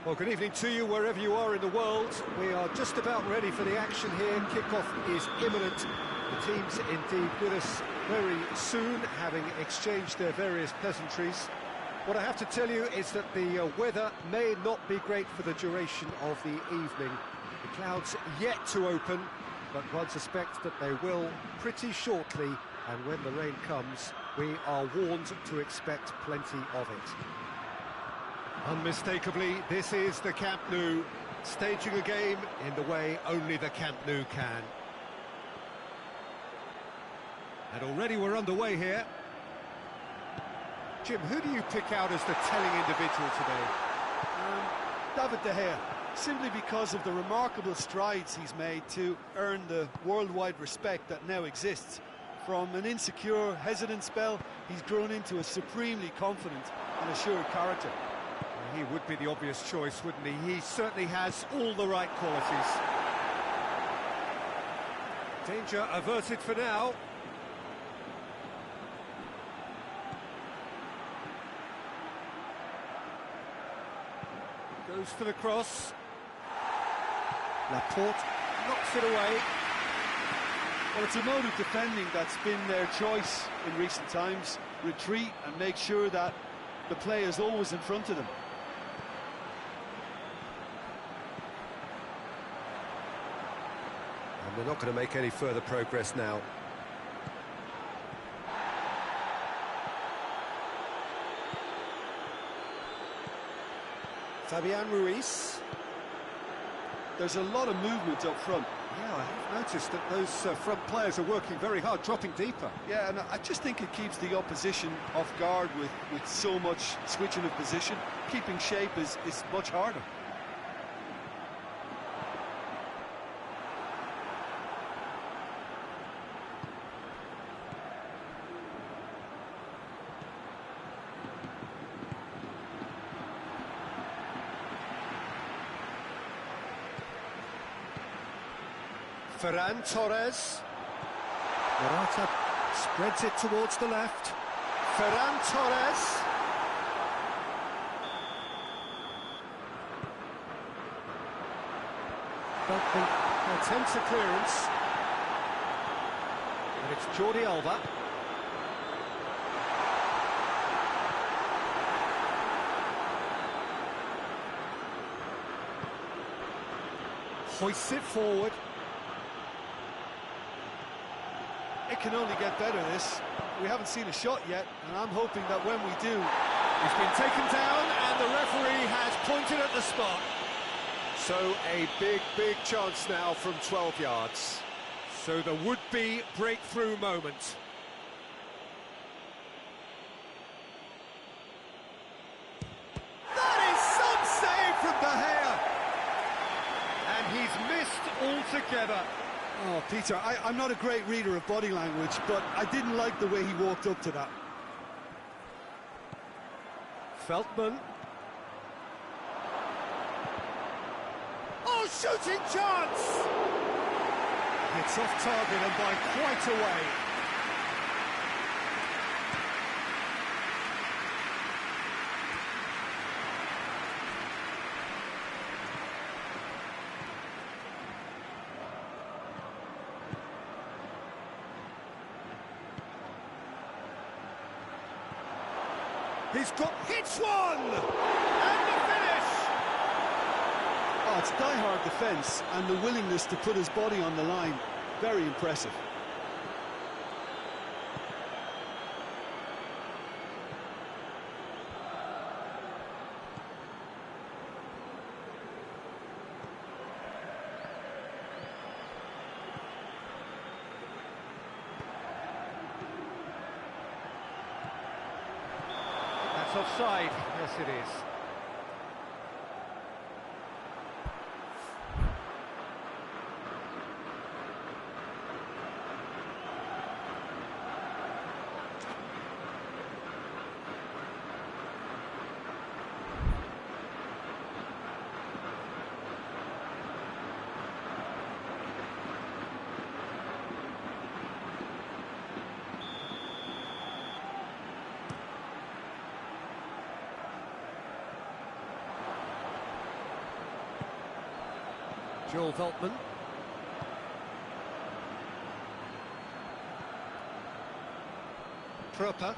Well, good evening to you wherever you are in the world. We are just about ready for the action here. Kickoff is imminent. The teams indeed with us very soon, having exchanged their various pleasantries. What I have to tell you is that the weather may not be great for the duration of the evening. The clouds yet to open, but one suspects that they will pretty shortly, and when the rain comes, we are warned to expect plenty of it. Unmistakably, this is the Camp Nou, staging a game in the way only the Camp Nou can. And already we're underway here. Jim, who do you pick out as the telling individual today? David De Gea, simply because of the remarkable strides he's made to earn the worldwide respect that now exists. From an insecure, hesitant spell, he's grown into a supremely confident and assured character. He would be the obvious choice, wouldn't he? He certainly has all the right qualities. Danger averted for now. Goes for the cross. Laporte knocks it away. Well, it's a mode of defending that's been their choice in recent times. Retreat and make sure that the play is always in front of them. And they're not going to make any further progress now. Fabian Ruiz. There's a lot of movement up front. Yeah, I have noticed that those front players are working very hard, dropping deeper. Yeah, and I just think it keeps the opposition off guard with so much switching of position. Keeping shape is much harder. Ferran Torres. Morata spreads it towards the left. Ferran Torres. But attempts a clearance. And it's Jordi Alba. Hoists it forward. It can only get better, this. We haven't seen a shot yet, and I'm hoping that when we do... He's been taken down, and the referee has pointed at the spot. So a big chance now from 12 yards. So the would-be breakthrough moment. That is some save from De Gea! And he's missed altogether. Oh, Peter, I'm not a great reader of body language, but I didn't like the way he walked up to that. Feldman. Oh, shooting chance! It's off target and by quite a way. He's hits one! And the finish! Oh, it's die-hard defence and the willingness to put his body on the line. Very impressive. Offside, yes it is. Joel Veltman. Proper.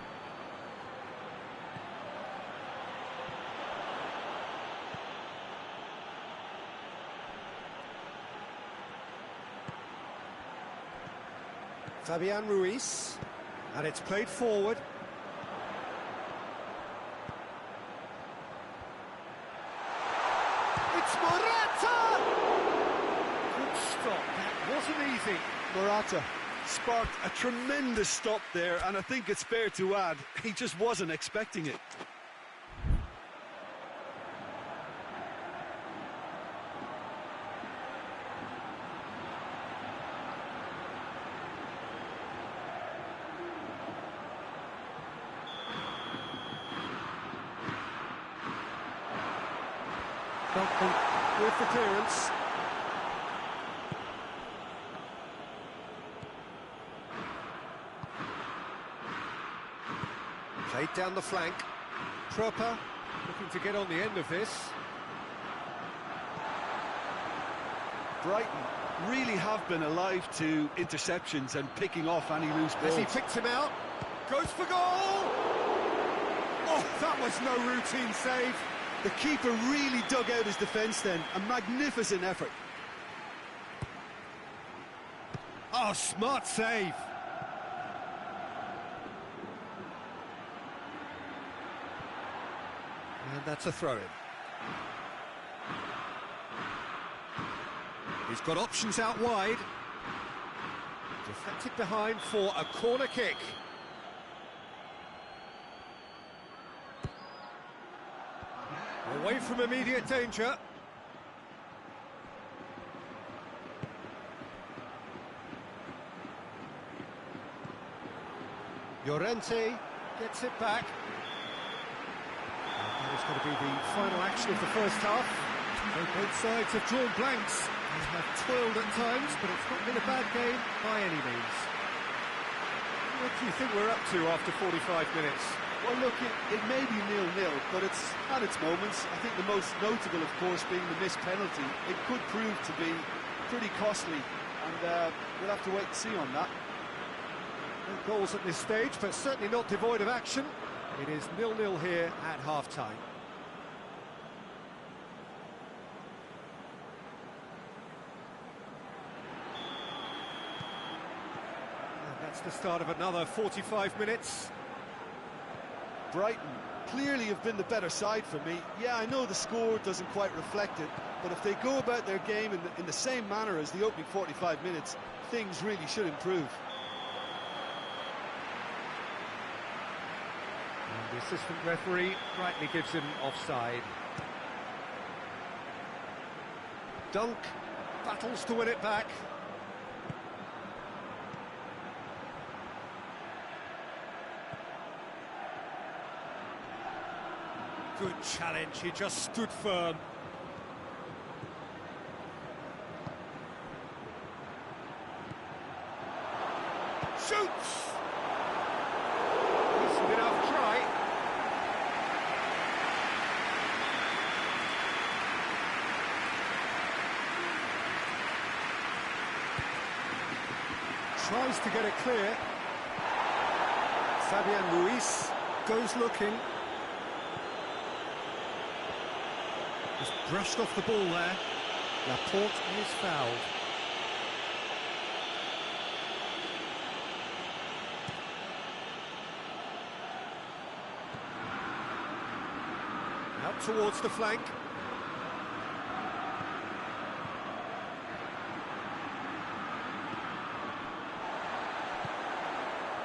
Fabian Ruiz, and it's played forward. It's Morata! Good stop, that wasn't easy. Morata sparked a tremendous stop there, and I think it's fair to add, he just wasn't expecting it. With the clearance. Played down the flank. Proper looking to get on the end of this. Brighton really have been alive to interceptions and picking off any loose balls. As he picked him out, goes for goal! Oh, that was no routine save. The keeper really dug out his defence then, a magnificent effort. Oh, smart save. And that's a throw-in. He's got options out wide. Deflected behind for a corner kick. Away from immediate danger. Llorente gets it back. And that is going to be the final action of the first half. Both sides have drawn blanks and have toiled at times, but it's not been a bad game by any means. What do you think we're up to after 45 minutes? Well, look, it may be 0-0, but it's had its moments. I think the most notable, of course, being the missed penalty. It could prove to be pretty costly, and we'll have to wait and see on that. No goals at this stage, but certainly not devoid of action. It is 0-0 here at half-time. And that's the start of another 45 minutes. Brighton clearly have been the better side for me. Yeah, I know the score doesn't quite reflect it, but if they go about their game in the same manner as the opening 45 minutes, things really should improve. And the assistant referee rightly gives him offside. Dunk battles to win it back. Good challenge, he just stood firm. Shoots! Decent enough try. Tries to get it clear. Fabian Ruiz goes looking. Just brushed off the ball there. Laporte is fouled. Out towards the flank.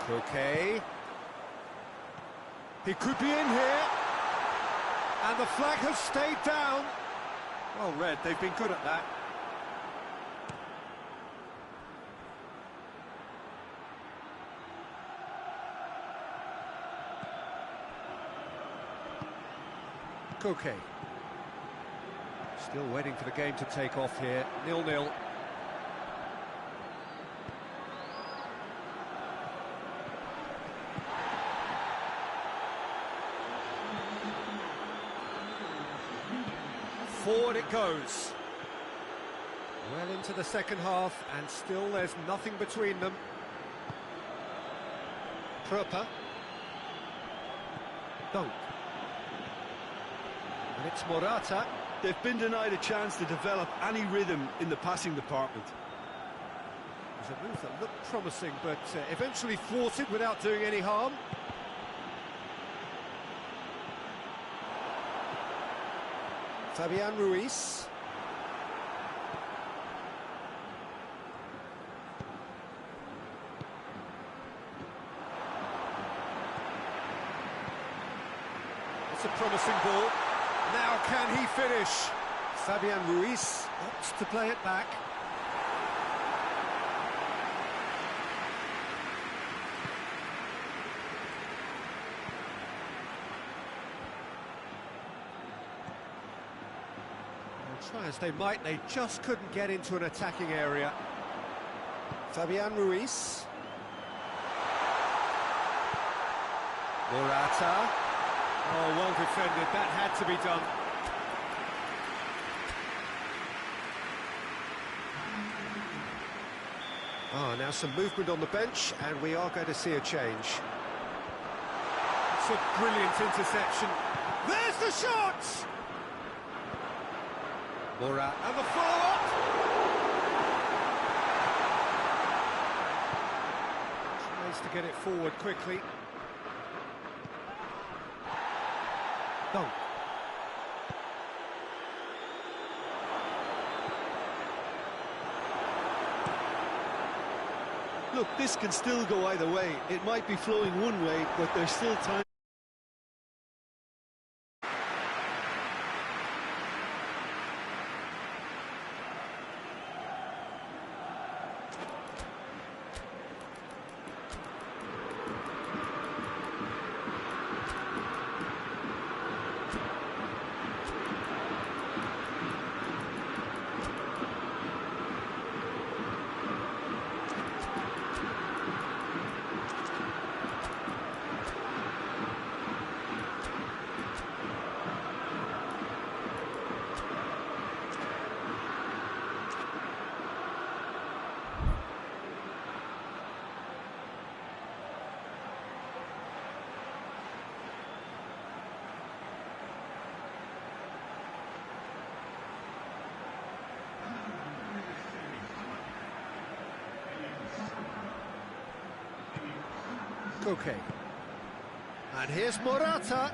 Coquet. He could be in here. And the flag has stayed down. Well read, they've been good at that. Coquet. Still waiting for the game to take off here. 0-0. Forward it goes. Well into the second half, and still there's nothing between them. Proper. Don't. And it's Morata. They've been denied a chance to develop any rhythm in the passing department. It was a move that looked promising, but eventually thwarted without doing any harm. Fabian Ruiz. It's a promising ball. Now can he finish? Fabian Ruiz opts to play it back. Try as they might, they just couldn't get into an attacking area. Fabian Ruiz. Morata. Oh, well defended, that had to be done. Oh, now some movement on the bench, and we are going to see a change. It's a brilliant interception. There's the shot! Morata, and the follow-up! Tries to get it forward quickly. No. Look, this can still go either way. It might be flowing one way, but there's still time. Okay. And here's Morata.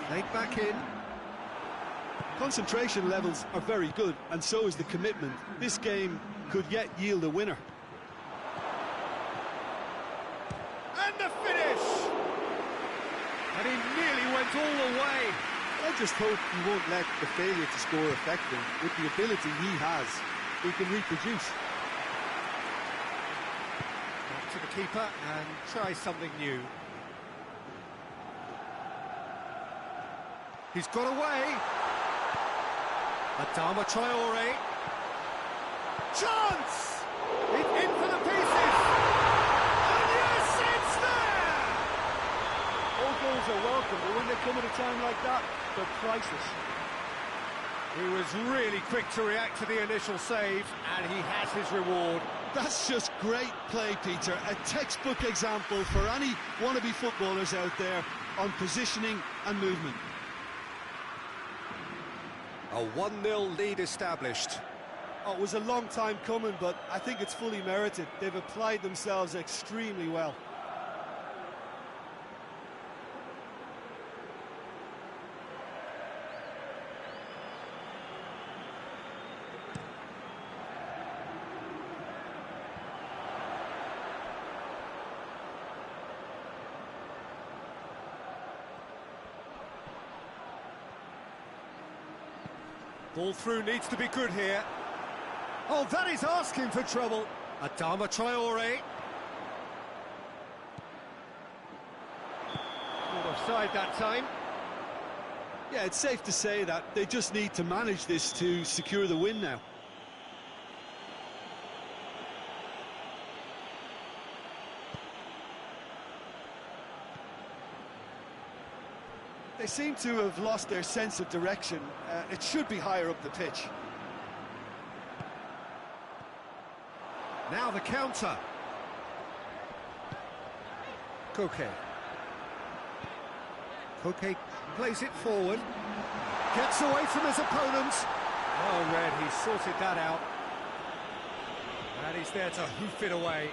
Played back in. Concentration levels are very good, and so is the commitment. This game could yet yield a winner. And the finish! And he nearly went all the way. I just hope he won't let the failure to score affect him. With the ability he has, he can reproduce. Back to the keeper and try something new. He's got away. Adama Traore. Chance! It's in for the pieces! And yes, it's there! All goals are welcome, but when they come at a time like that, they're priceless. He was really quick to react to the initial save, and he has his reward. That's just great play, Peter. A textbook example for any wannabe footballers out there on positioning and movement. A 1-0 lead established. Oh, it was a long time coming, but I think it's fully merited. They've applied themselves extremely well. Ball through needs to be good here. Oh, that is asking for trouble. Adama Traore. Not offside that time. Yeah, it's safe to say that they just need to manage this to secure the win now. They seem to have lost their sense of direction. It should be higher up the pitch. Now the counter. Koke. Koke plays it forward. Gets away from his opponent. Well read, he sorted that out. And he's there to hoof it away.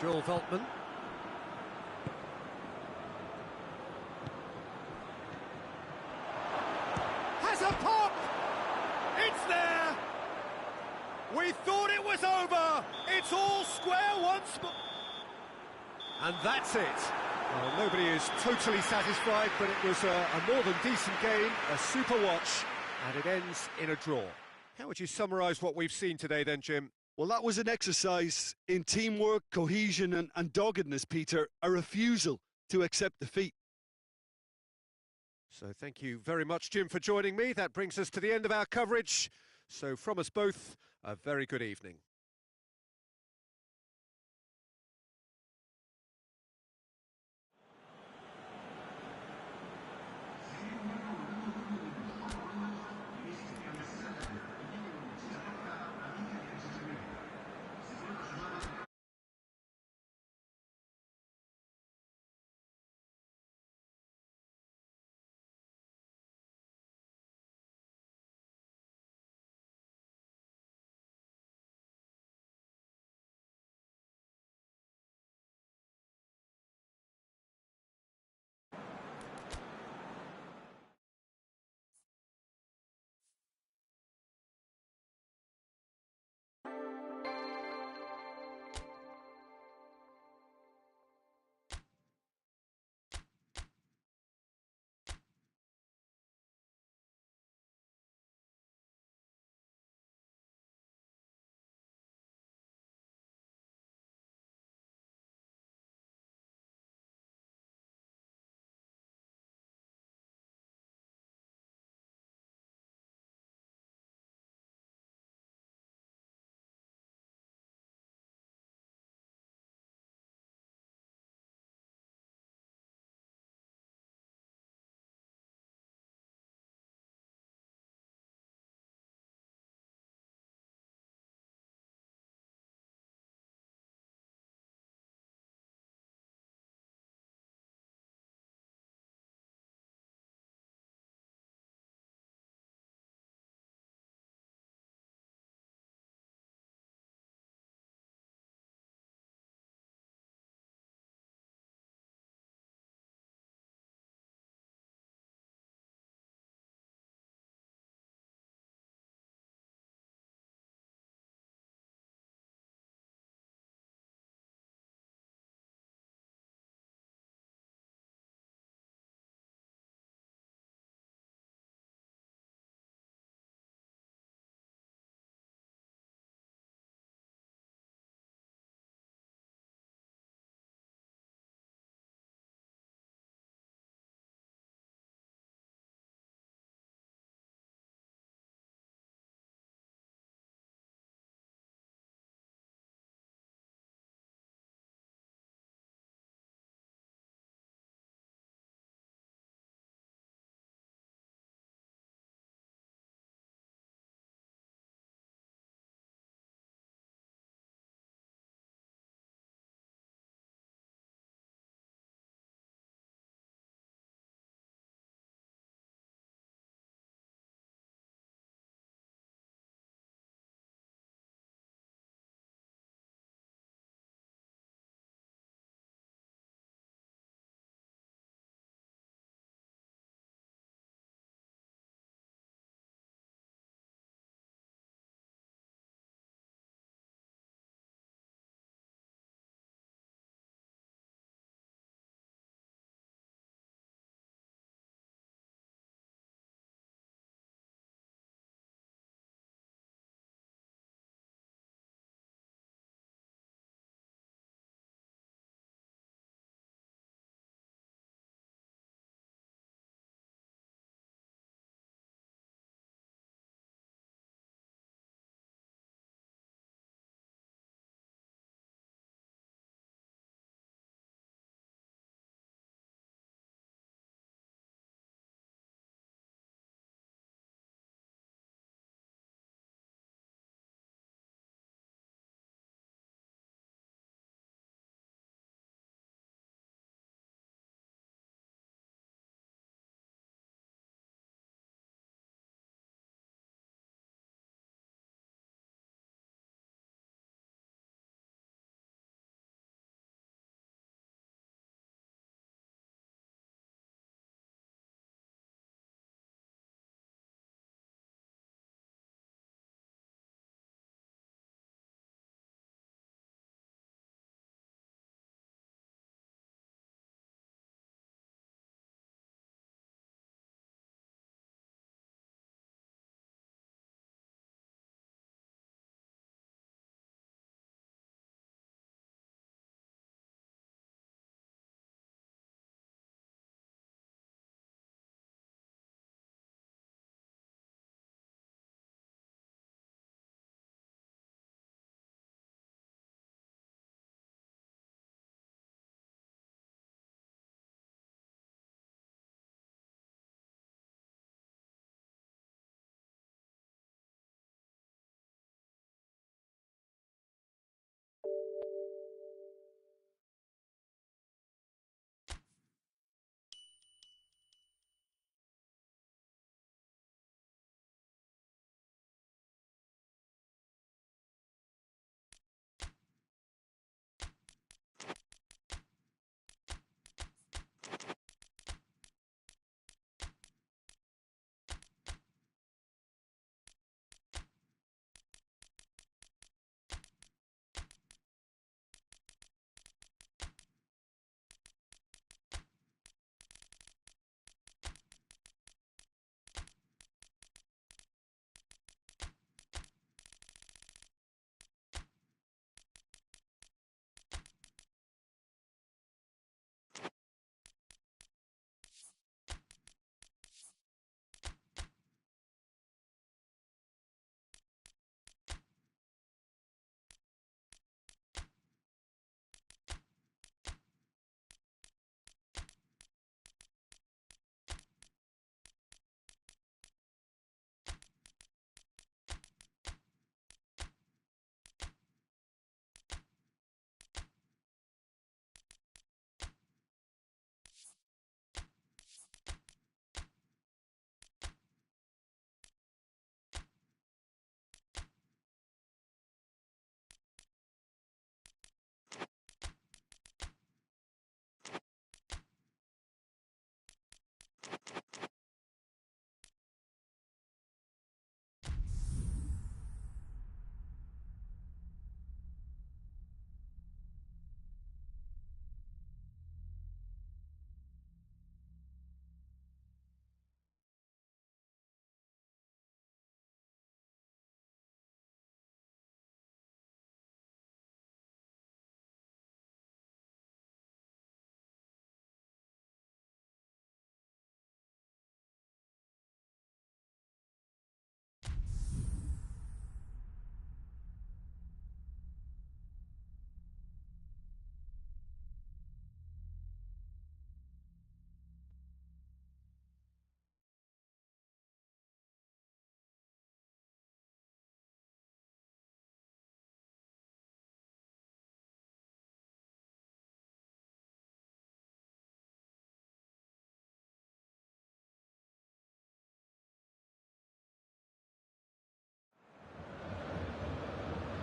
Joel Veltman. Has a pop! It's there! We thought it was over! It's all square once more! And that's it. Well, nobody is totally satisfied, but it was a more than decent game, a super watch, and it ends in a draw. How would you summarise what we've seen today then, Jim? Well, that was an exercise in teamwork, cohesion and doggedness, Peter, a refusal to accept defeat. So thank you very much, Jim, for joining me. That brings us to the end of our coverage. So from us both, a very good evening.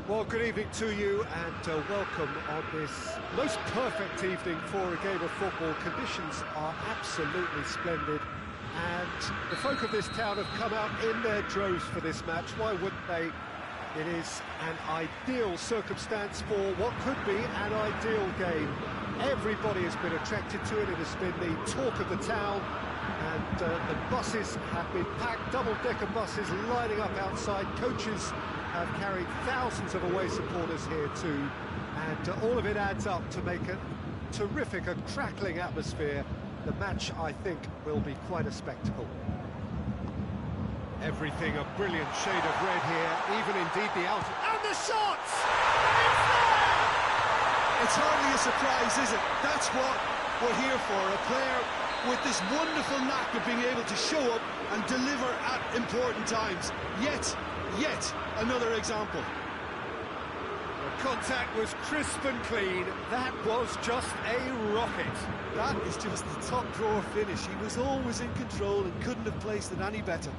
Well, good evening to you and welcome on this most perfect evening for a game of football. Conditions are absolutely splendid and the folk of this town have come out in their droves for this match. Why wouldn't they? It is an ideal circumstance for what could be an ideal game. Everybody has been attracted to it. It has been the talk of the town and the buses have been packed, double-decker buses lining up outside. Coaches have carried thousands of away supporters here too, and all of it adds up to make a terrific, a crackling atmosphere. The match, I think, will be quite a spectacle. Everything a brilliant shade of red here, even indeed the out and the shots! It's there! It's hardly a surprise, is it? That's what we're here for, a player with this wonderful knack of being able to show up and deliver at important times. Yet another example. The contact was crisp and clean. That was just a rocket. That is just the top drawer finish. He was always in control and couldn't have placed it any better.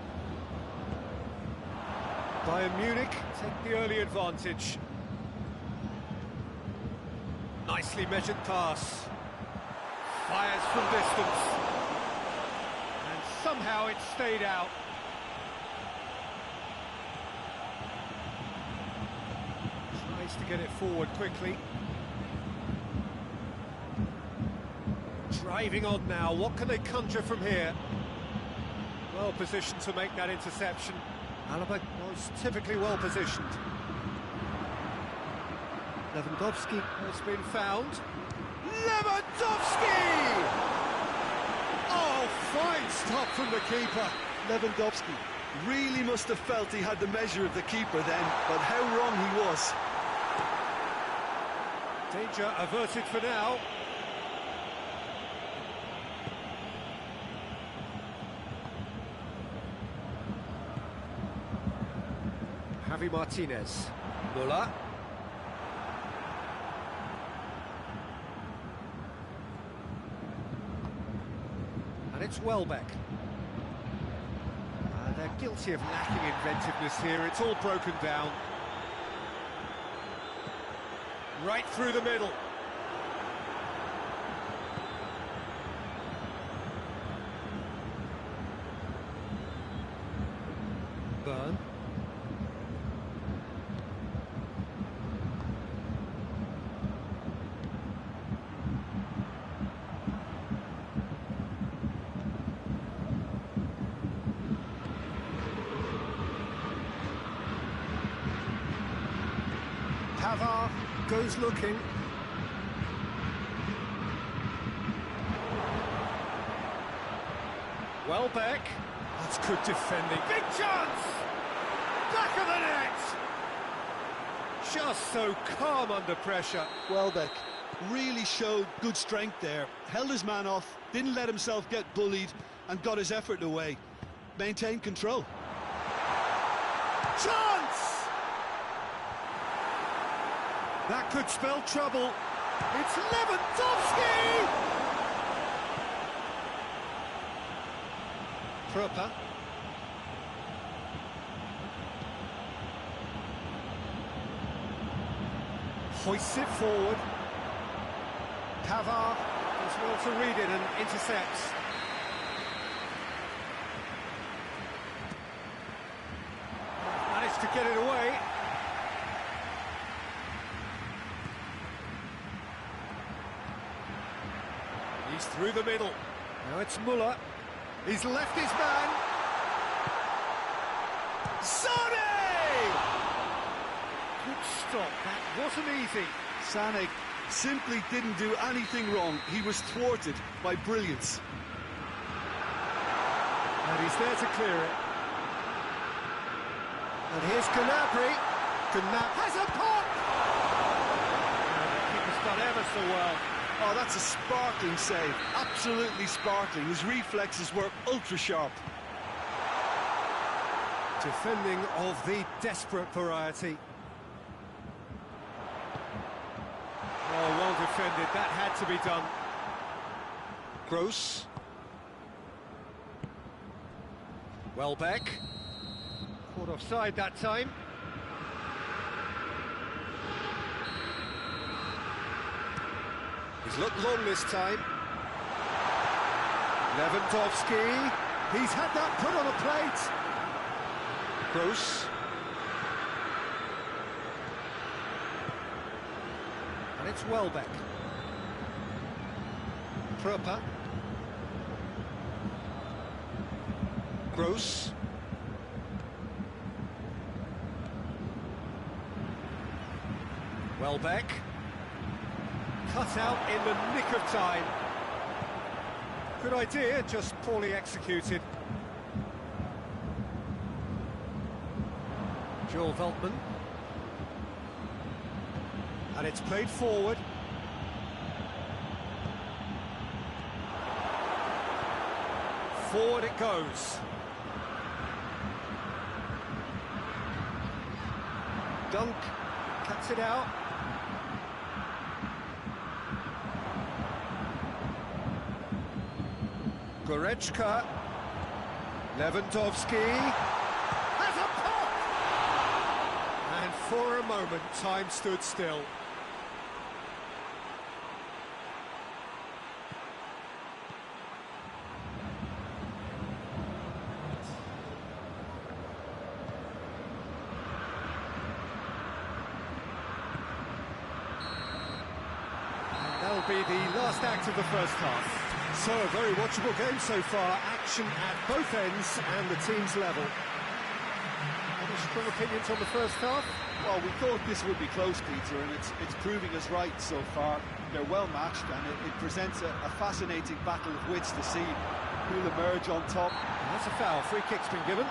Bayern Munich take the early advantage. Nicely measured pass. Fires from distance. And somehow it stayed out. Tries to get it forward quickly. Driving on now, what can they conjure from here? Well positioned to make that interception. Alaba was typically well positioned. Lewandowski has been found. Lewandowski! Oh, fine stop from the keeper. Lewandowski really must have felt he had the measure of the keeper then, but how wrong he was. Danger averted for now. Javi Martinez. Muller. And it's Welbeck. They're guilty of lacking inventiveness here. It's all broken down. Right through the middle. Burn. Pavard goes looking. Welbeck. That's good defending. Big chance! Back of the net! Just so calm under pressure. Welbeck really showed good strength there. Held his man off, didn't let himself get bullied, and got his effort away. Maintained control. Chance! That could spell trouble. It's Lewandowski! Pröper. Hoists it forward. Pavard does well to read it and intercepts. Managed to get it away. He's through the middle. Now it's Muller. He's left his man. Sané! Good stop. That wasn't easy. Sané simply didn't do anything wrong. He was thwarted by brilliance. And he's there to clear it. And here's Gnabry. Gnabry has a pop! And the keeper's done ever so well. Oh, that's a sparkling save. Absolutely sparkling. His reflexes were ultra-sharp. Defending of the desperate variety. Oh, well defended. That had to be done. Gross. Welbeck. Caught offside that time. He's looked long this time. Lewandowski. He's had that put on a plate. Gross. And it's Welbeck. Pröper. Gross. Welbeck. Cut out in the nick of time. Good idea, just poorly executed. Joel Veltman. And it's played forward. Forward it goes. Dunk cuts it out. Goretzka. Lewandowski. Has a pop! And for a moment, time stood still. That'll be the last act of the first half. So, a very watchable game so far. Action at both ends and the team's level. Any strong opinions on the first half? Well, we thought this would be close, Peter, and it's proving us right so far. They're well matched, and it presents a fascinating battle of wits to see who'll emerge on top. And that's a foul. Free kick's been given.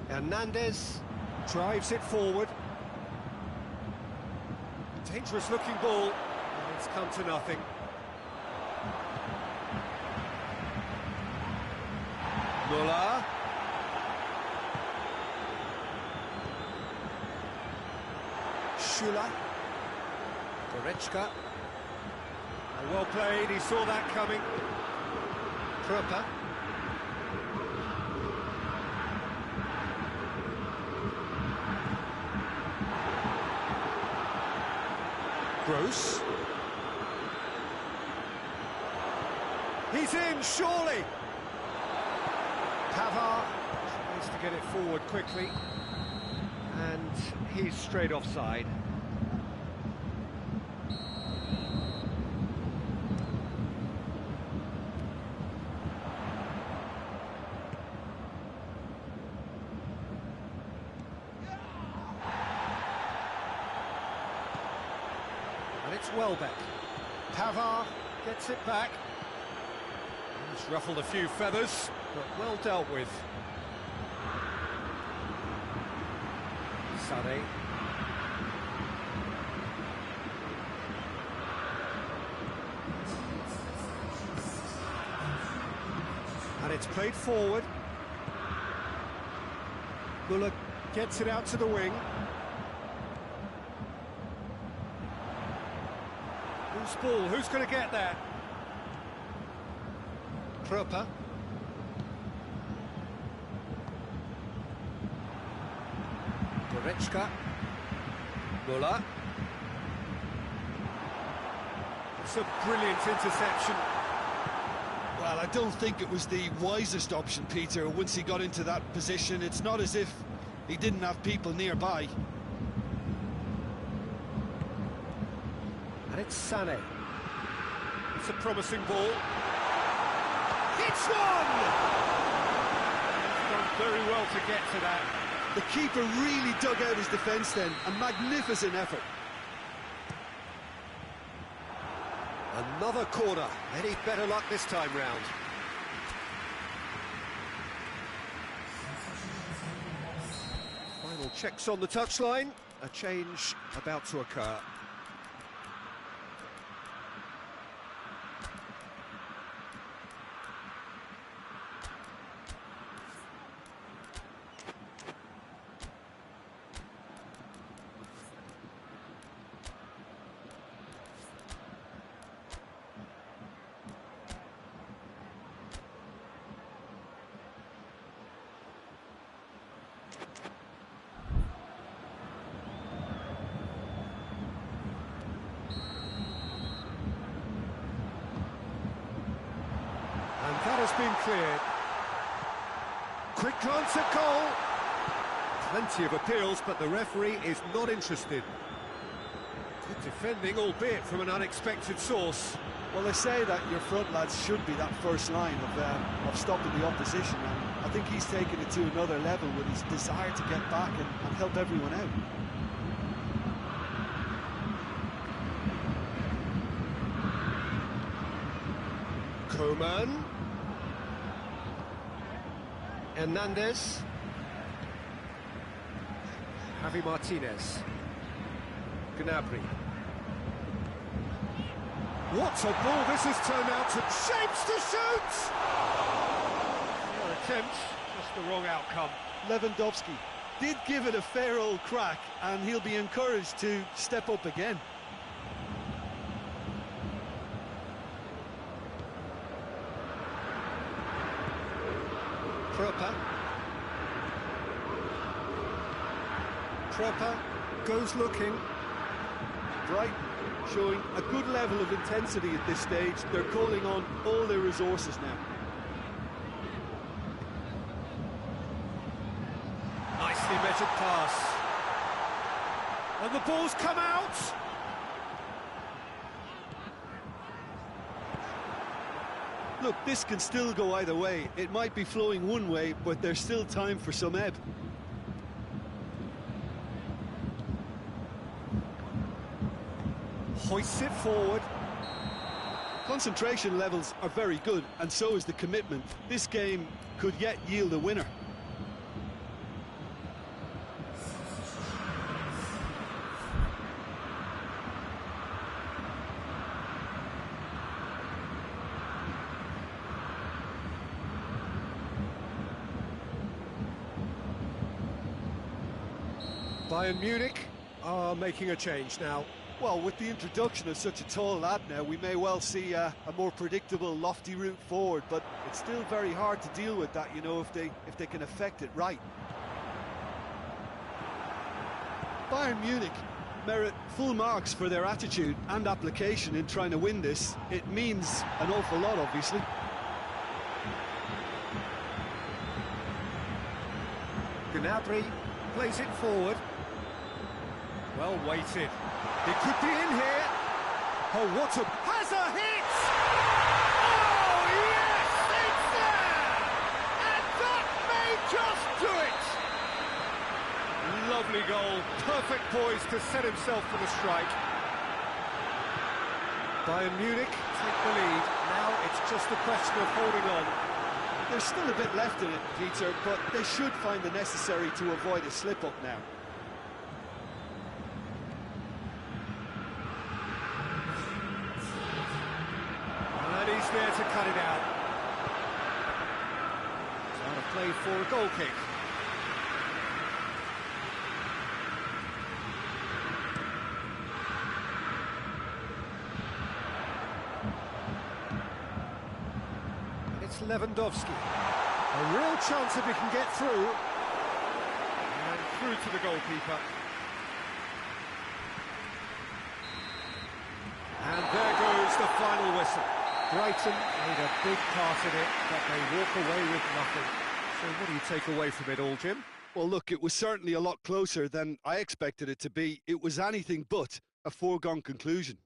Hernandez drives it forward. Dangerous looking ball, and it's come to nothing. Muller. Schüller. Goretzka. Well played, he saw that coming. Pröper. Gross. He's in, surely. Pavard tries to get it forward quickly, and he's straight offside. And it's Welbeck. Pavard gets it back. He's ruffled a few feathers, but well dealt with. Sané. And it's played forward. Muller gets it out to the wing. Who's ball? Who's going to get that? Pröper. Goretzka. Muller. It's a brilliant interception. Well, I don't think it was the wisest option, Peter. Once he got into that position, it's not as if he didn't have people nearby. And it's Sané. It's a promising ball. It's one! He's done very well to get to that. The keeper really dug out his defence then. A magnificent effort. Another corner. Any better luck this time round? Final checks on the touchline. A change about to occur. And that has been cleared. Quick glance at goal. Plenty of appeals, but the referee is not interested. Good defending, albeit from an unexpected source. Well, they say that your front lads should be that first line of stopping the opposition, and I think he's taken it to another level with his desire to get back and help everyone out. Coman. Hernandez. Javi Martinez. Gnabry. What a ball this has turned out to. Shapes to shoot! Your attempt, just the wrong outcome. Lewandowski did give it a fair old crack, and he'll be encouraged to step up again. Proper goes looking. Brighton showing a good level of intensity at this stage. They're calling on all their resources now. Nicely measured pass. And the ball's come out. Look, this can still go either way. It might be flowing one way, but there's still time for some ebb. Hoists it forward. Concentration levels are very good, and so is the commitment. This game could yet yield a winner. Bayern Munich are making a change now. Well, with the introduction of such a tall lad now, we may well see a more predictable, lofty route forward, but it's still very hard to deal with that, you know, if they can affect it right. Bayern Munich merit full marks for their attitude and application in trying to win this. It means an awful lot, obviously. Gnabry plays it forward. Well weighted. It could be in here. Oh, what a... Has a hit! Oh, yes! It's there! And that may just do it! Lovely goal. Perfect poise to set himself for the strike. Bayern Munich take the lead. Now it's just a question of holding on. There's still a bit left in it, Peter, but they should find the necessary to avoid a slip-up now. And he's there to cut it out. Trying to play for a goal kick. It's Lewandowski. A real chance if he can get through. And through to the goalkeeper. And there goes the final whistle. Brighton made a big part of it, but they walk away with nothing. So what do you take away from it all, Jim? Well, look, it was certainly a lot closer than I expected it to be. It was anything but a foregone conclusion.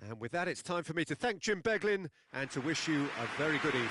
And with that, it's time for me to thank Jim Beglin and to wish you a very good evening.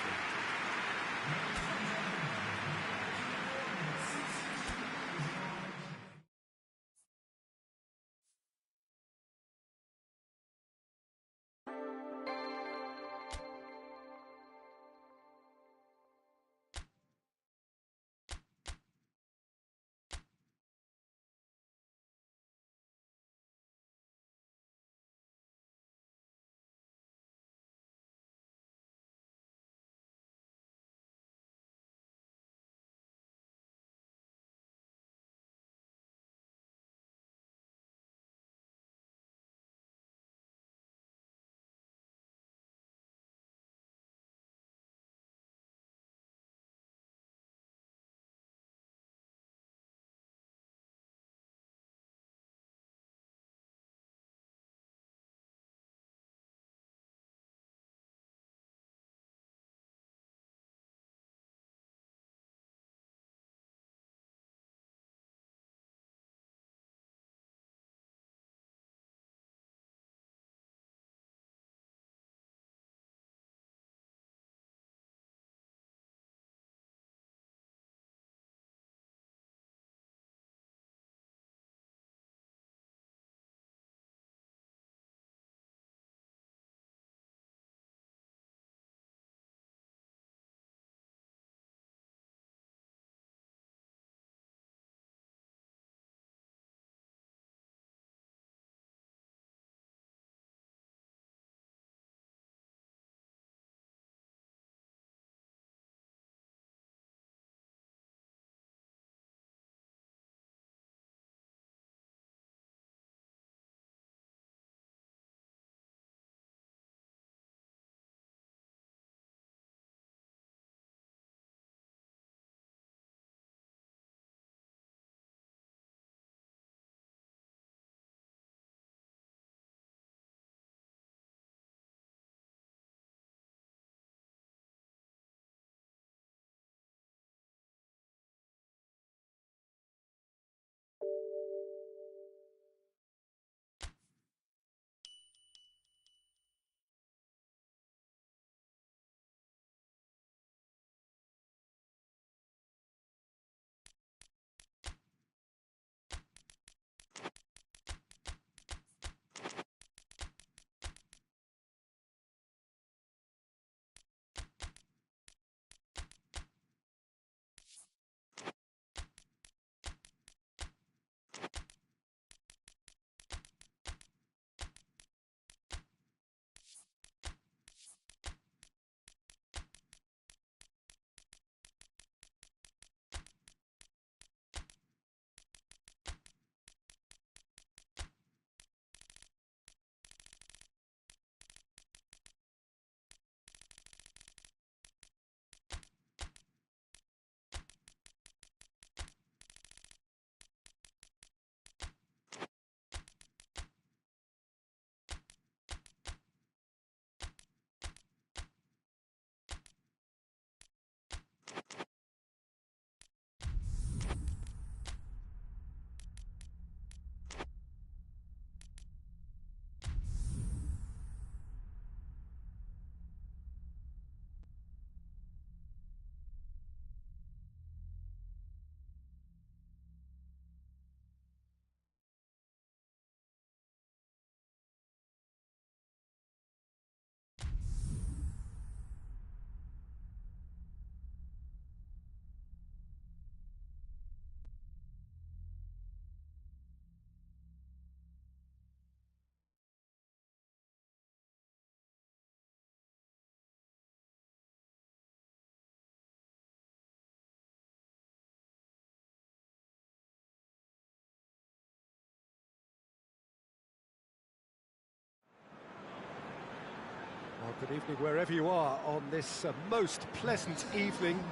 Good evening wherever you are on this most pleasant evening.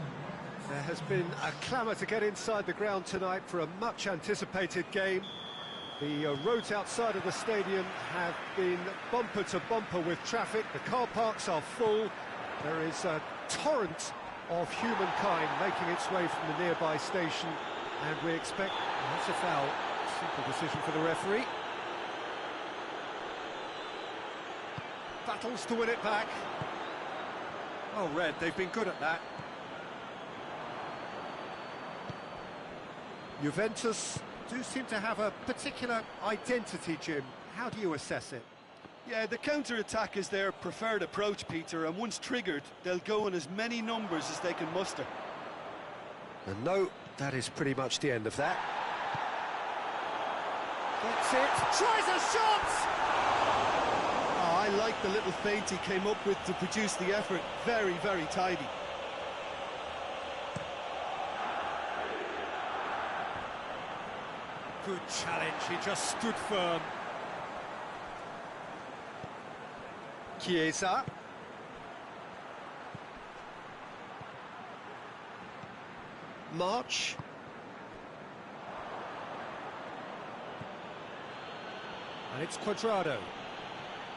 There has been a clamour to get inside the ground tonight for a much-anticipated game. The roads outside of the stadium have been bumper to bumper with traffic. The car parks are full. There is a torrent of humankind making its way from the nearby station, and we expect... That's a foul. Simple decision for the referee. Battles to win it back. Oh, Red, they've been good at that. Juventus do seem to have a particular identity, Jim. How do you assess it? Yeah, the counter-attack is their preferred approach, Peter, and once triggered, they'll go in as many numbers as they can muster. And no, that is pretty much the end of that. Gets it, tries a shot! Oh, I like the little feint he came up with to produce the effort. Very, very tidy. Good challenge, he just stood firm. Chiesa. March. And it's Cuadrado.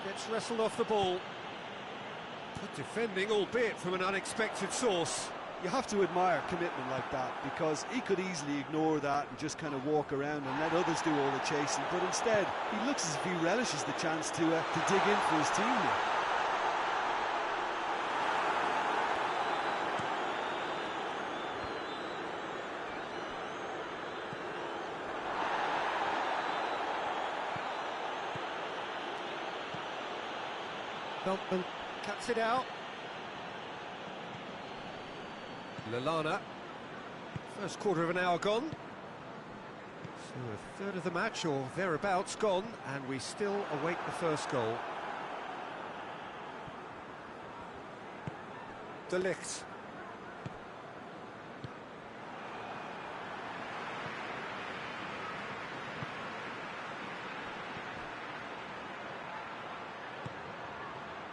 Gets wrestled off the ball. Good defending, albeit from an unexpected source. You have to admire commitment like that, because he could easily ignore that and just kind of walk around and let others do all the chasing, but instead he looks as if he relishes the chance to dig in for his team here. Beltman cuts it out. Lallana. First quarter of an hour gone. So a third of the match, or thereabouts, gone, and we still await the first goal. De Ligt.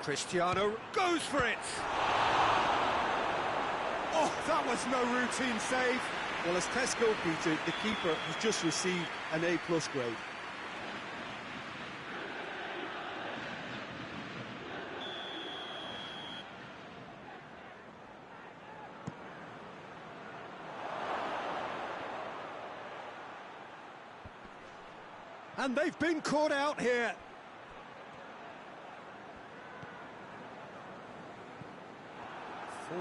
Cristiano goes for it! Oh, that was no routine save. Well, as tests go, Peter, the keeper has just received an A+ grade. And they've been caught out here.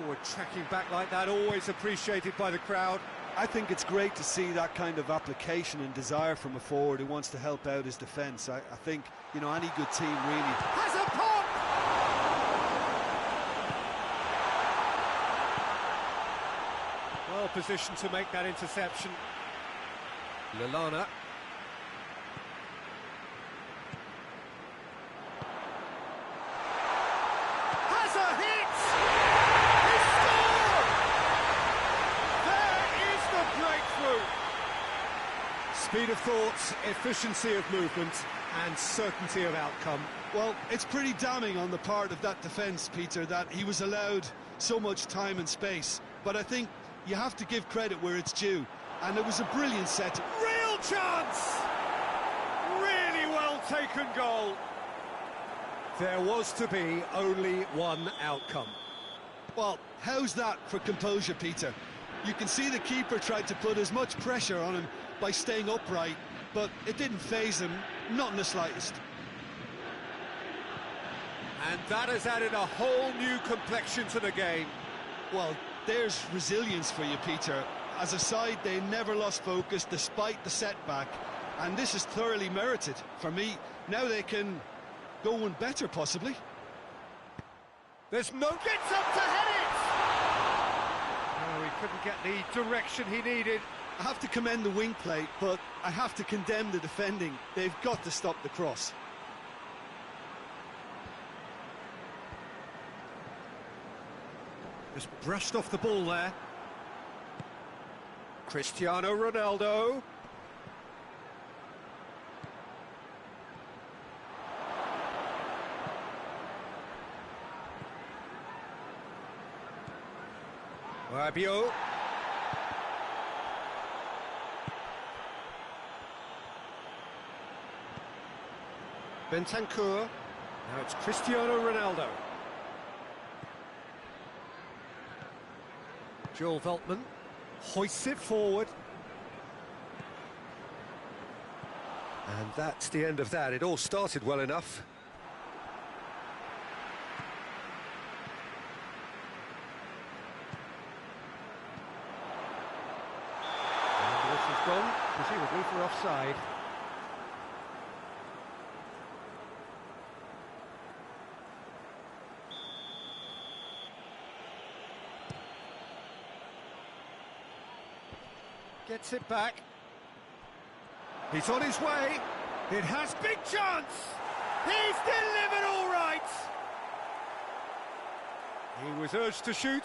Forward tracking back like that, always appreciated by the crowd. I think it's great to see that kind of application and desire from a forward who wants to help out his defence. I think, you know, any good team really... Has a pop! Well positioned to make that interception. Lallana. Has a hit! Speed of thought, efficiency of movement, and certainty of outcome. Well, it's pretty damning on the part of that defence, Peter, that he was allowed so much time and space. But I think you have to give credit where it's due. And it was a brilliant set. Real chance! Really well taken goal. There was to be only one outcome. Well, how's that for composure, Peter? You can see the keeper tried to put as much pressure on him by staying upright, but it didn't faze him, not in the slightest. And that has added a whole new complexion to the game. Well, there's resilience for you, Peter. As a side, they never lost focus despite the setback, and this is thoroughly merited. For me, now they can go one better, possibly. There's no... Gets up to head it! Oh, he couldn't get the direction he needed. I have to commend the wing plate, but I have to condemn the defending. They've got to stop the cross. Just brushed off the ball there. Cristiano Ronaldo. Rabiot. Bentancur. Now it's Cristiano Ronaldo. Joel Veltman hoists it forward. And that's the end of that. It all started well enough. And this has gone, presumably for offside. Gets it back. He's on his way. It has big chance. He's delivered all right. He was urged to shoot,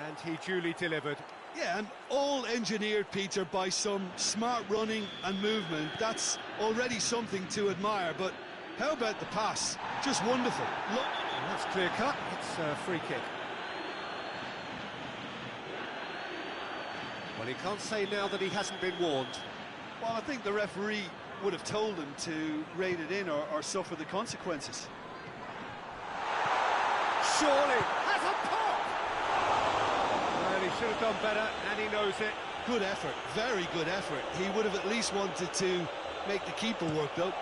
and he duly delivered. Yeah, and all engineered, Peter, by some smart running and movement. That's already something to admire, but how about the pass? Just wonderful. Look. And that's clear cut. It's a free kick. Well, he can't say now that he hasn't been warned. Well, I think the referee would have told him to rate it in or suffer the consequences. Surely has a pop! Well, he should have done better, and he knows it. Good effort, very good effort. He would have at least wanted to make the keeper work, though.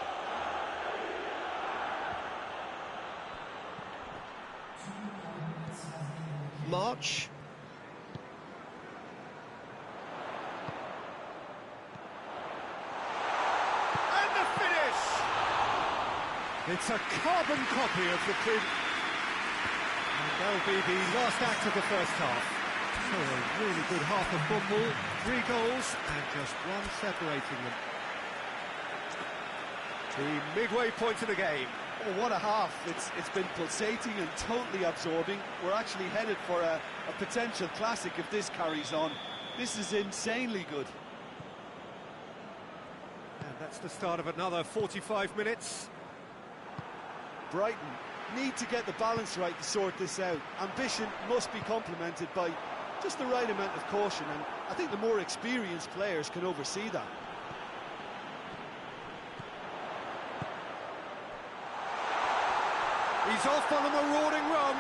March. It's a carbon copy of the previous. And that'll be the last act of the first half. So a really good half of football, 3 goals and just one separating them. The midway point of the game. Oh, what a half. It's been pulsating and totally absorbing. We're actually headed for a potential classic if this carries on. This is insanely good. And that's the start of another 45 minutes. Brighton need to get the balance right to sort this out. Ambition must be complemented by just the right amount of caution, and I think the more experienced players can oversee that. He's off on a marauding run.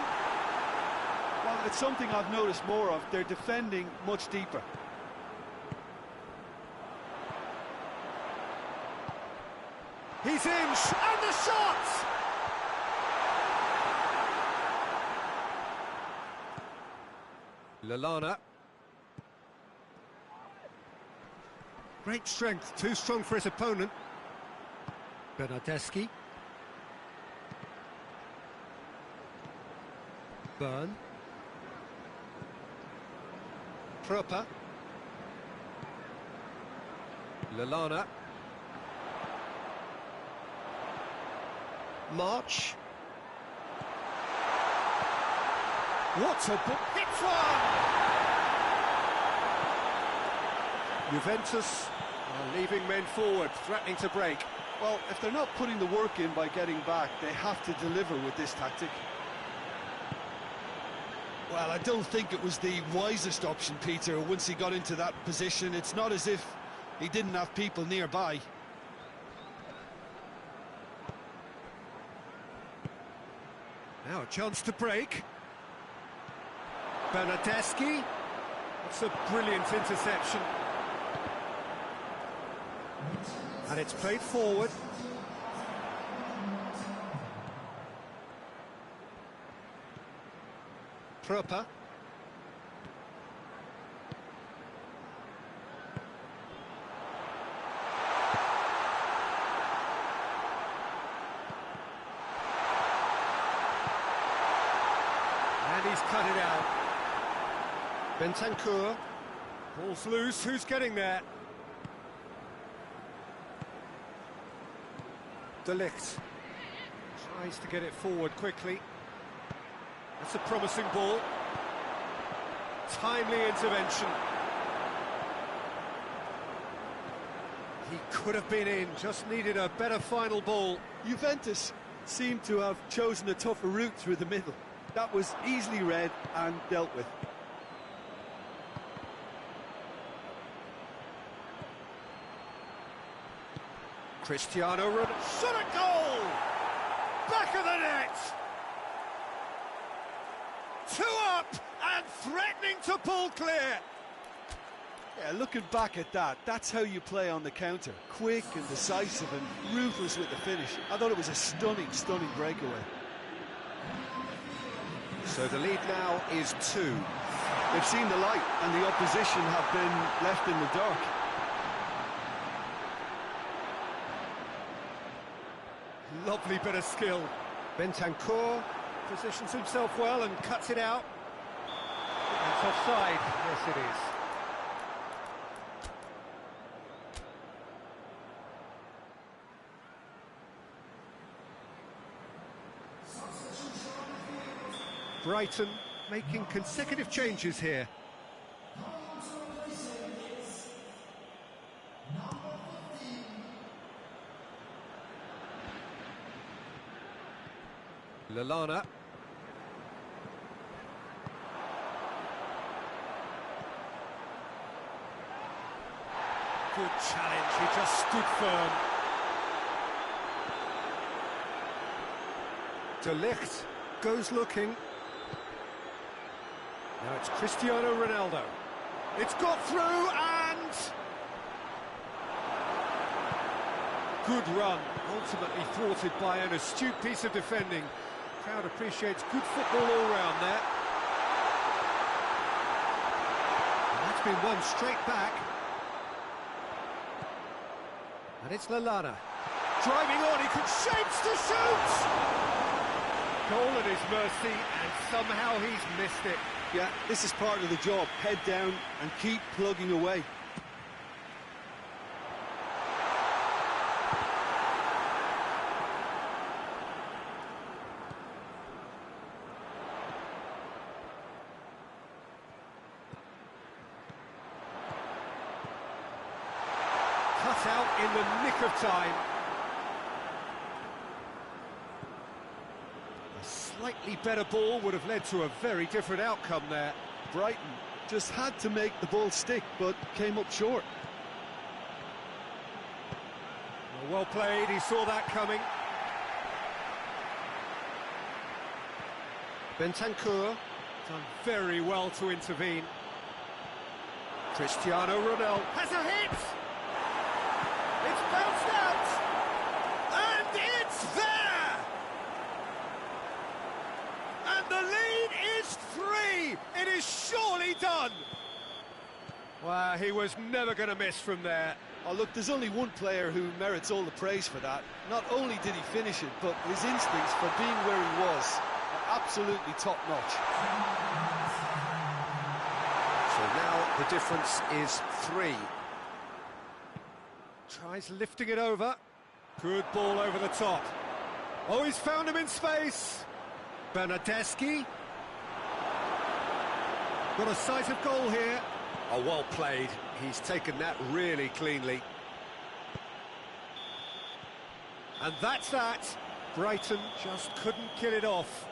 Well, it's something I've noticed more of. They're defending much deeper. He's in, and the shot! Lallana. Great strength, too strong for his opponent. Bernardeschi. Byrne. Proper. Lallana. March. What a hit one! Juventus are leaving men forward, threatening to break. Well, if they're not putting the work in by getting back, they have to deliver with this tactic. Well, I don't think it was the wisest option, Peter, once he got into that position. It's not as if he didn't have people nearby. Now a chance to break. Bernardeschi. That's a brilliant interception. And it's played forward. Proper. And he's cut it out. Bentancur. Ball's loose. Who's getting there? De Ligt tries to get it forward quickly. That's a promising ball. Timely intervention. He could have been in, just needed a better final ball. Juventus seemed to have chosen a tougher route through the middle. That was easily read and dealt with. Cristiano Ronaldo. Shot a goal! Back of the net! 2 up and threatening to pull clear. Yeah, looking back at that, that's how you play on the counter. Quick and decisive and ruthless with the finish. I thought it was a stunning, stunning breakaway. So the lead now is 2. They've seen the light and the opposition have been left in the dark. Lovely bit of skill. Bentancur positions himself well and cuts it out. It's offside. Yes, it is. Brighton making consecutive changes here. Lallana. Good challenge, he just stood firm. De Ligt goes looking. Now it's Cristiano Ronaldo. It's got through and... Good run, ultimately thwarted by an astute piece of defending. Crowd appreciates good football all round there. And that's been won straight back. And it's Lallana. Driving on, he could shapes to shoot! Goal at his mercy, and somehow he's missed it. Yeah, this is part of the job. Head down and keep plugging away. Cut out in the nick of time. A slightly better ball would have led to a very different outcome there. Brighton just had to make the ball stick, but came up short. Well played, he saw that coming. Bentancur done very well to intervene. Cristiano Ronaldo has a hit! It's bounced out! And it's there! And the lead is 3! It is surely done! Well, he was never going to miss from there. Oh, look, there's only one player who merits all the praise for that. Not only did he finish it, but his instincts for being where he was are absolutely top-notch. So now the difference is 3. Tries lifting it over. Good ball over the top. Oh, he's found him in space. Bernardeschi. Got a sight of goal here. Oh, well played. He's taken that really cleanly. And that's that. Brighton just couldn't kill it off.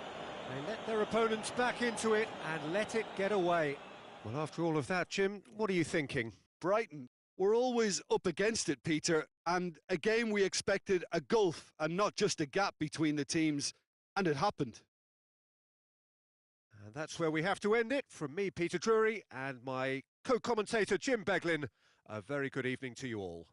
They let their opponents back into it and let it get away. Well, after all of that, Jim, what are you thinking? Brighton were always up against it, Peter, and a game we expected a gulf and not just a gap between the teams, and it happened. And that's where we have to end it. From me, Peter Drury, and my co-commentator, Jim Beglin, a very good evening to you all.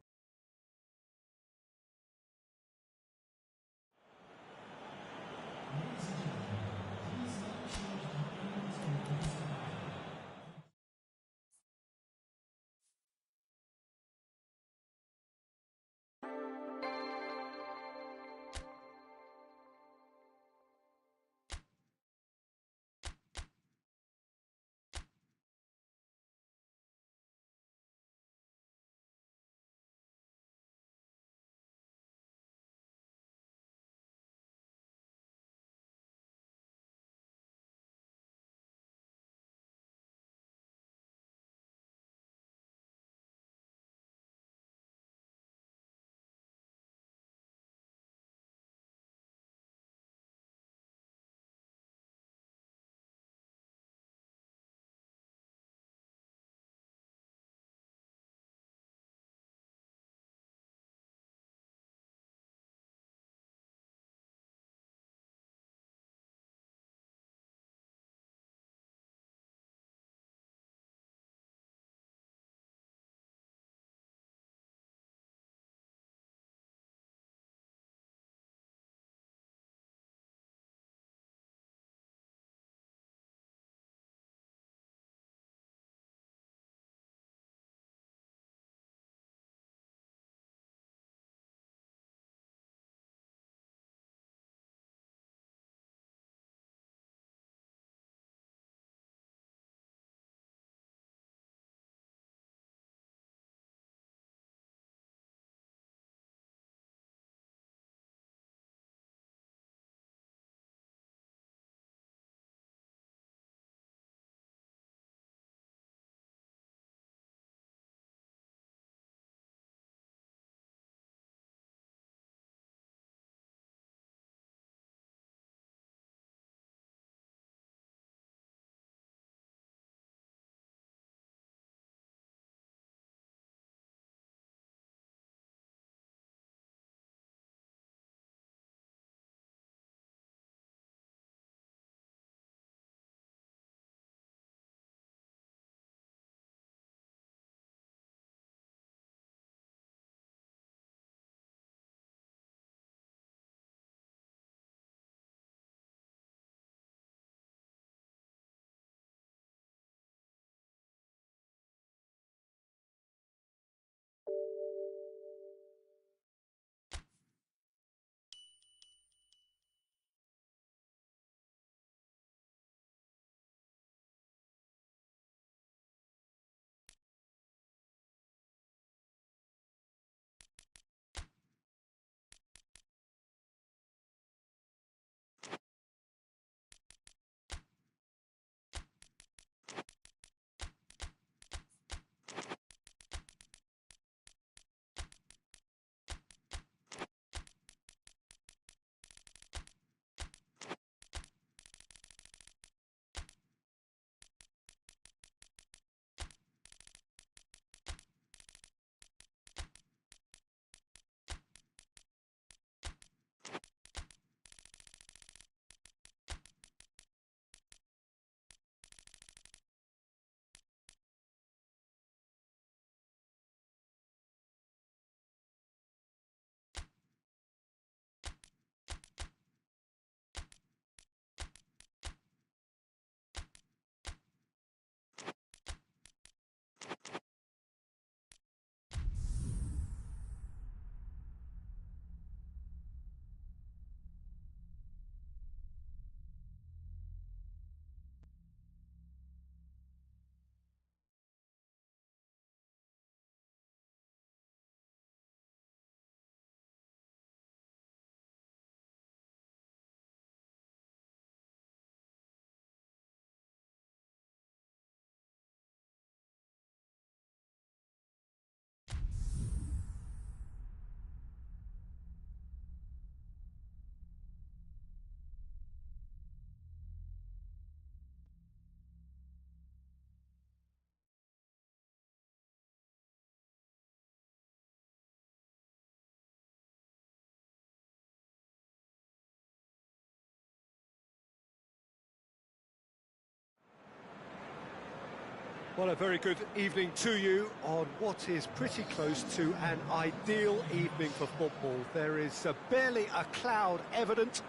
Well, a very good evening to you on what is pretty close to an ideal evening for football. There is barely a cloud evident.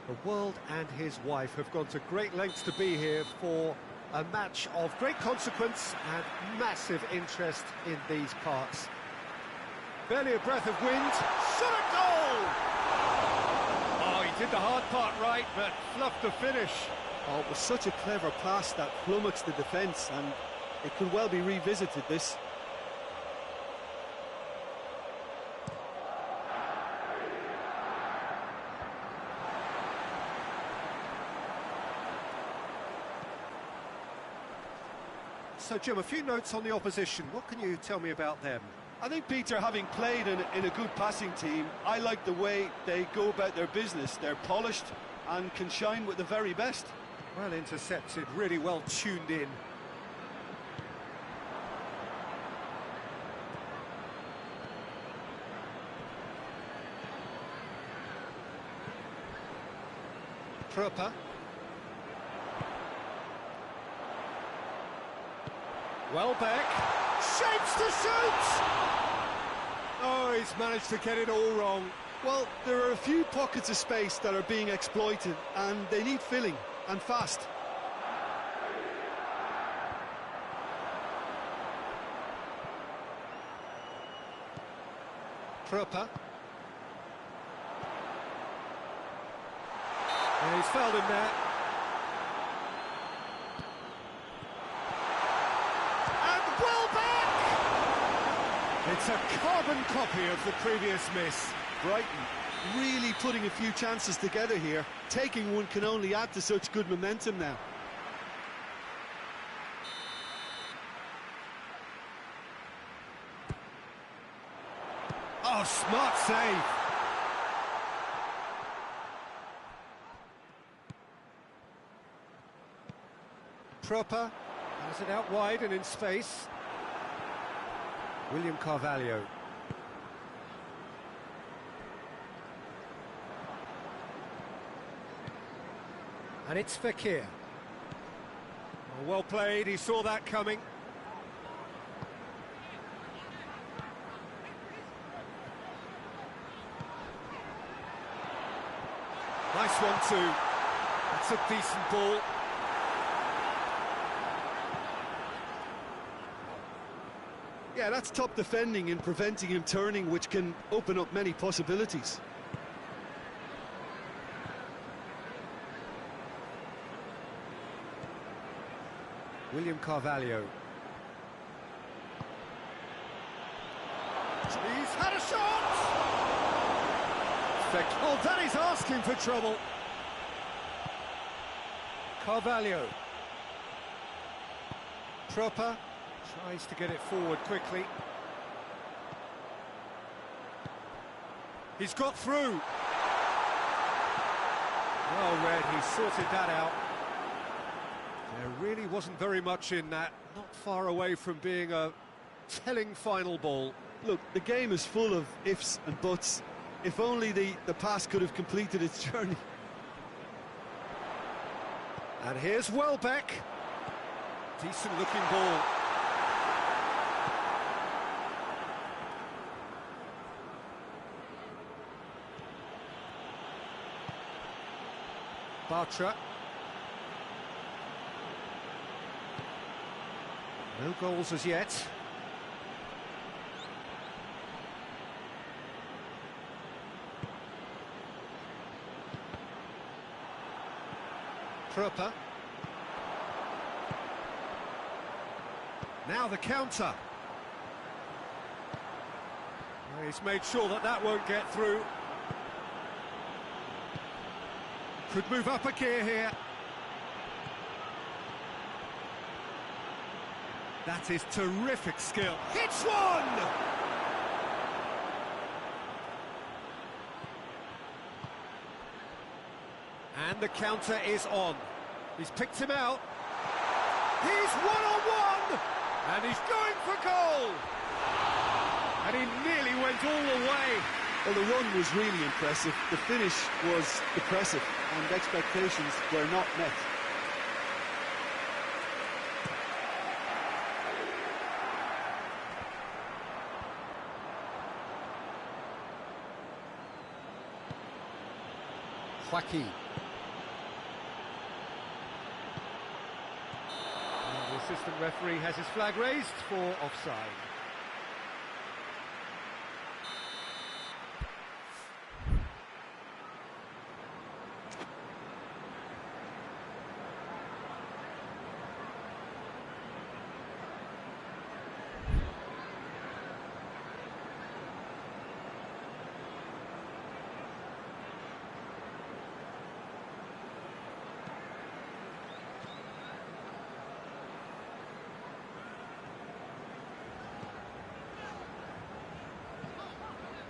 The world and his wife have gone to great lengths to be here for a match of great consequence and massive interest in these parts. Barely a breath of wind. Shot a goal! Oh, he did the hard part right, but fluffed the finish. Oh, it was such a clever pass that flummoxed the defence, and it could well be revisited, this. So, Jim, a few notes on the opposition. What can you tell me about them? I think, Peter, having played in a good passing team, I like the way they go about their business. They're polished and can shine with the very best. Well intercepted, really well tuned in. Proper. Welbeck. Shapes to shoot! Oh, he's managed to get it all wrong. Well, there are a few pockets of space that are being exploited, and they need filling, and fast. Proper. Yeah, he's fouled him there. And Welbeck! It's a carbon copy of the previous miss. Brighton really putting a few chances together here. Taking one can only add to such good momentum now. Oh, smart save. Proper has it out wide and in space. William Carvalho. And it's Fekir. Oh, well played, he saw that coming. Nice one too. That's a decent ball. Yeah, that's top defending and preventing him turning, which can open up many possibilities. William Carvalho. He's had a shot! Oh, Danny's asking for trouble. Carvalho. Proper. Tries to get it forward quickly. He's got through. Well read, he sorted that out. There really wasn't very much in that. Not far away from being a telling final ball. Look, the game is full of ifs and buts. If only the pass could have completed its journey. And here's Welbeck. Decent looking ball. Bartra. No goals as yet. Proper. Now the counter. Well, he's made sure that that won't get through. Could move up a gear here. That is terrific skill. Hits one! And the counter is on. He's picked him out. He's one-on-one! And he's going for goal! And he nearly went all the way. Well, the run was really impressive. The finish was impressive, and expectations were not met. Joaquin. And the assistant referee has his flag raised for offside.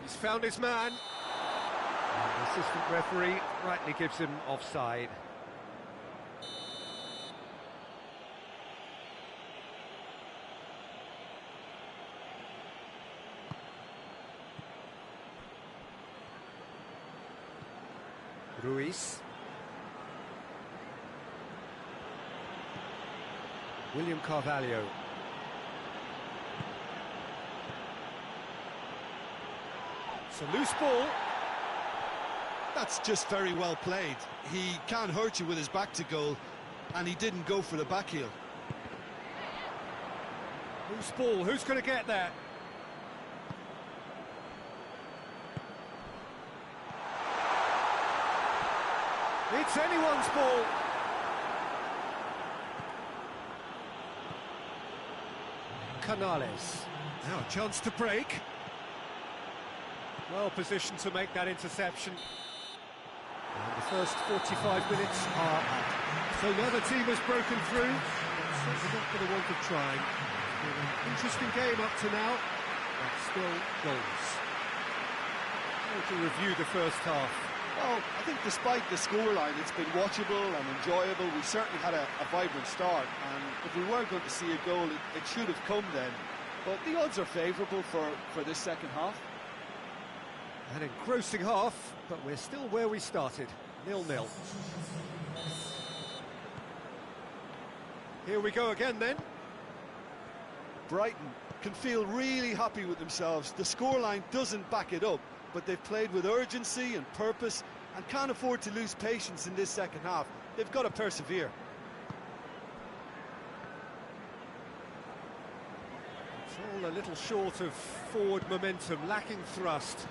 He's found his man. And the assistant referee rightly gives him offside. Ruiz. William Carvalho. It's a loose ball. That's just very well played. He can't hurt you with his back to goal, and he didn't go for the back heel. Loose ball, who's going to get that? It's anyone's ball. Canales. Now a chance to break. Well positioned to make that interception. And the first 45 minutes are up. So now the team has broken through. It's certainly not for the want of trying. It's been an interesting game up to now, but still goals. To review the first half. Well, I think despite the scoreline, it's been watchable and enjoyable. We certainly had a vibrant start, and if we were going to see a goal, it should have come then. But the odds are favourable for this second half. An engrossing half, but we're still where we started, 0-0. Here we go again then. Brighton can feel really happy with themselves. The scoreline doesn't back it up, but they've played with urgency and purpose and can't afford to lose patience in this second half. They've got to persevere. It's all a little short of forward momentum, lacking thrust.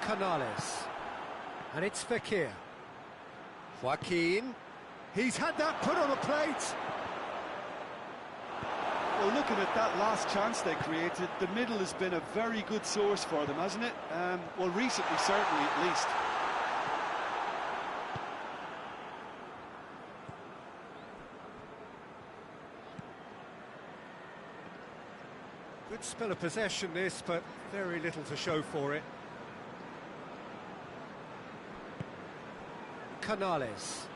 Canales. And it's Fekir. Joaquin. He's had that put on a plate. Well, looking at that last chance they created, the middle has been a very good source for them, hasn't it? Well, recently, certainly, at least. Good spell of possession, this, but very little to show for it. Canales.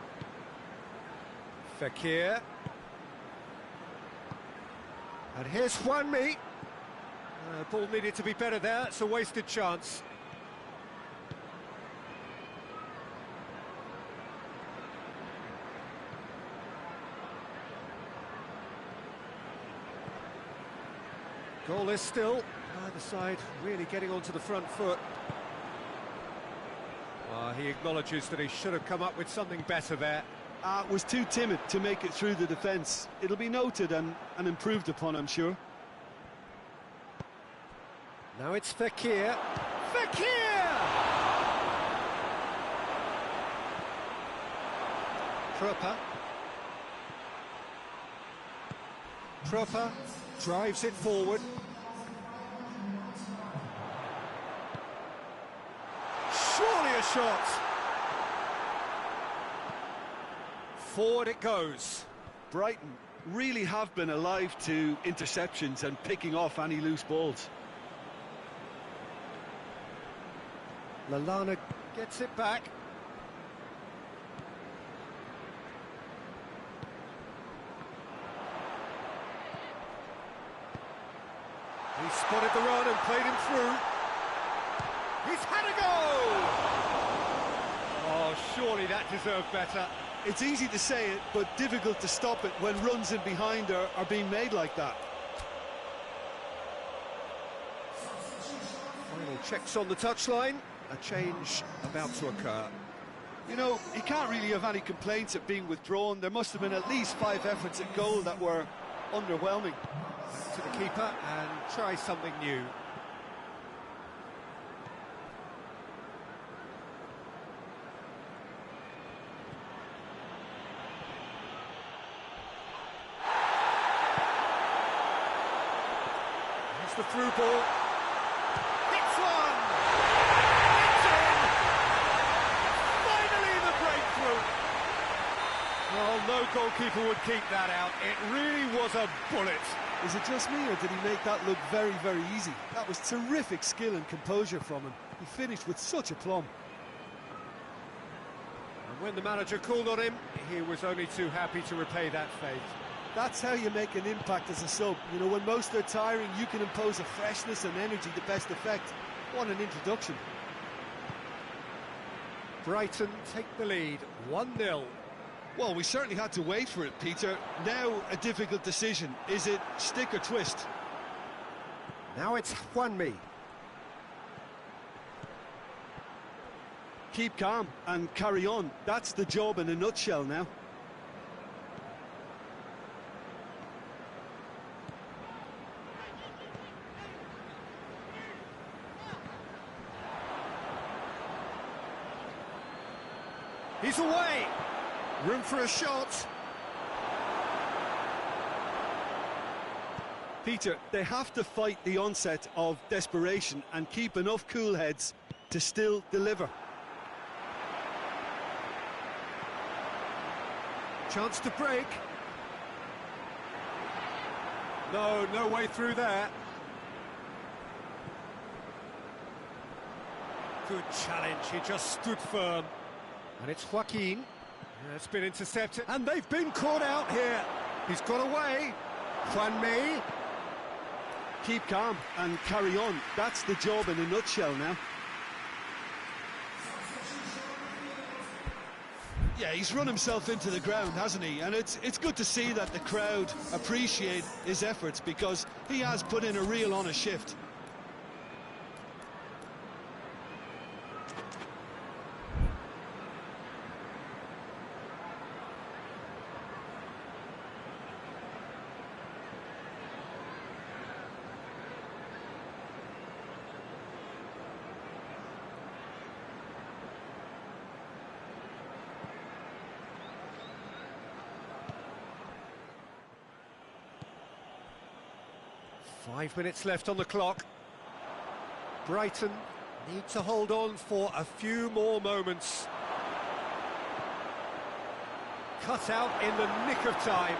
Fekir. And here's Juanmi. Ball needed to be better there, it's a wasted chance. Goalless still, either side really getting onto the front foot. He acknowledges that he should have come up with something better there. Was too timid to make it through the defence. It'll be noted and improved upon, I'm sure. Now it's Fekir. Fekir! Proper drives it forward. Surely a shot. Forward it goes. Brighton really have been alive to interceptions and picking off any loose balls. Lallana gets it back. He spotted the run and played him through. He's had a go! Oh, surely that deserved better. It's easy to say it, but difficult to stop it when runs in behind are being made like that. Final checks on the touchline. A change about to occur. You know, he can't really have any complaints at being withdrawn. There must have been at least 5 efforts at goal that were underwhelming. Back to the keeper and try something new. Here's the through ball. Hits one! It's in! Finally the breakthrough! Well, no goalkeeper would keep that out. It really was a bullet. Is it just me, or did he make that look very, very easy? That was terrific skill and composure from him. He finished with such aplomb. And when the manager called on him, he was only too happy to repay that faith. That's how you make an impact as a sub. You know, when most are tiring, you can impose a freshness and energy to best effect. What an introduction. Brighton take the lead, 1-0. Well, we certainly had to wait for it, Peter. Now a difficult decision. Is it stick or twist? Now it's Juanmi. Keep calm and carry on. That's the job in a nutshell now. He's away. Room for a shot. Peter, they have to fight the onset of desperation and keep enough cool heads to still deliver. Chance to break. No way through there. Good challenge, he just stood firm. And it's Joaquin. It's been intercepted, and they've been caught out here. He's got away. Juanmi. Keep calm and carry on. That's the job in a nutshell now. Yeah, he's run himself into the ground, hasn't he? And it's good to see that the crowd appreciate his efforts, because he has put in a real honest shift. Five minutes left on the clock. Brighton need to hold on for a few more moments. Cut out in the nick of time.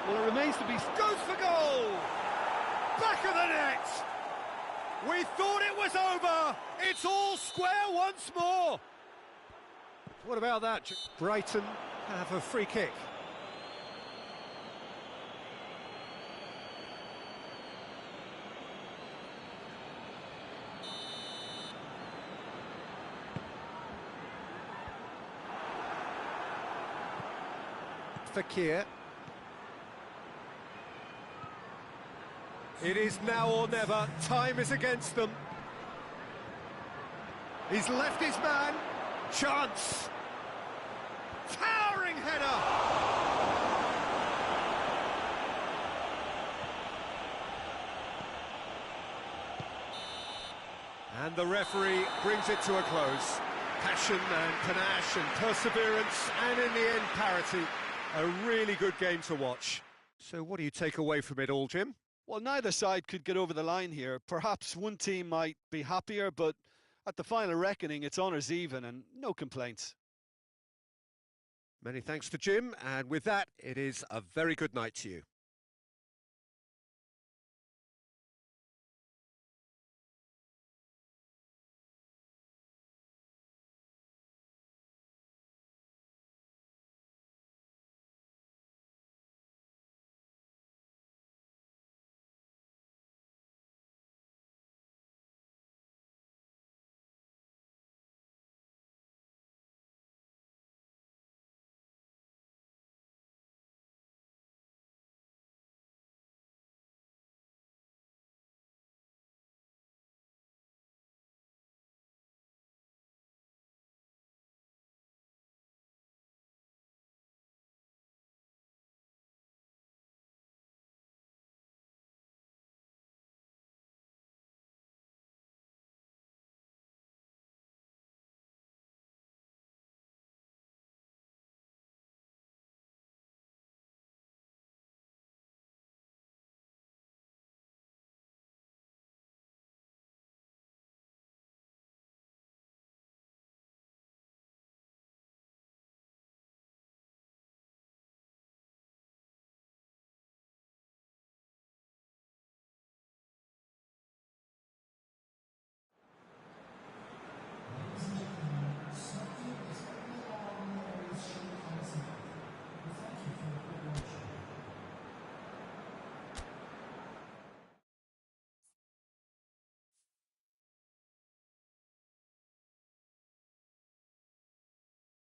Well, it remains to be... Goes for goal! Back of the net! We thought it was over! It's all square once more! What about that? Brighton have a free kick. Fakir. It is now or never. Time is against them. He's left his man. Chance. Towering header. And the referee brings it to a close. Passion and panache and perseverance, and in the end, parity. A really good game to watch. So what do you take away from it all, Jim? Well, neither side could get over the line here. Perhaps one team might be happier, but at the final reckoning, it's honours even and no complaints. Many thanks to Jim, and with that, it is a very good night to you.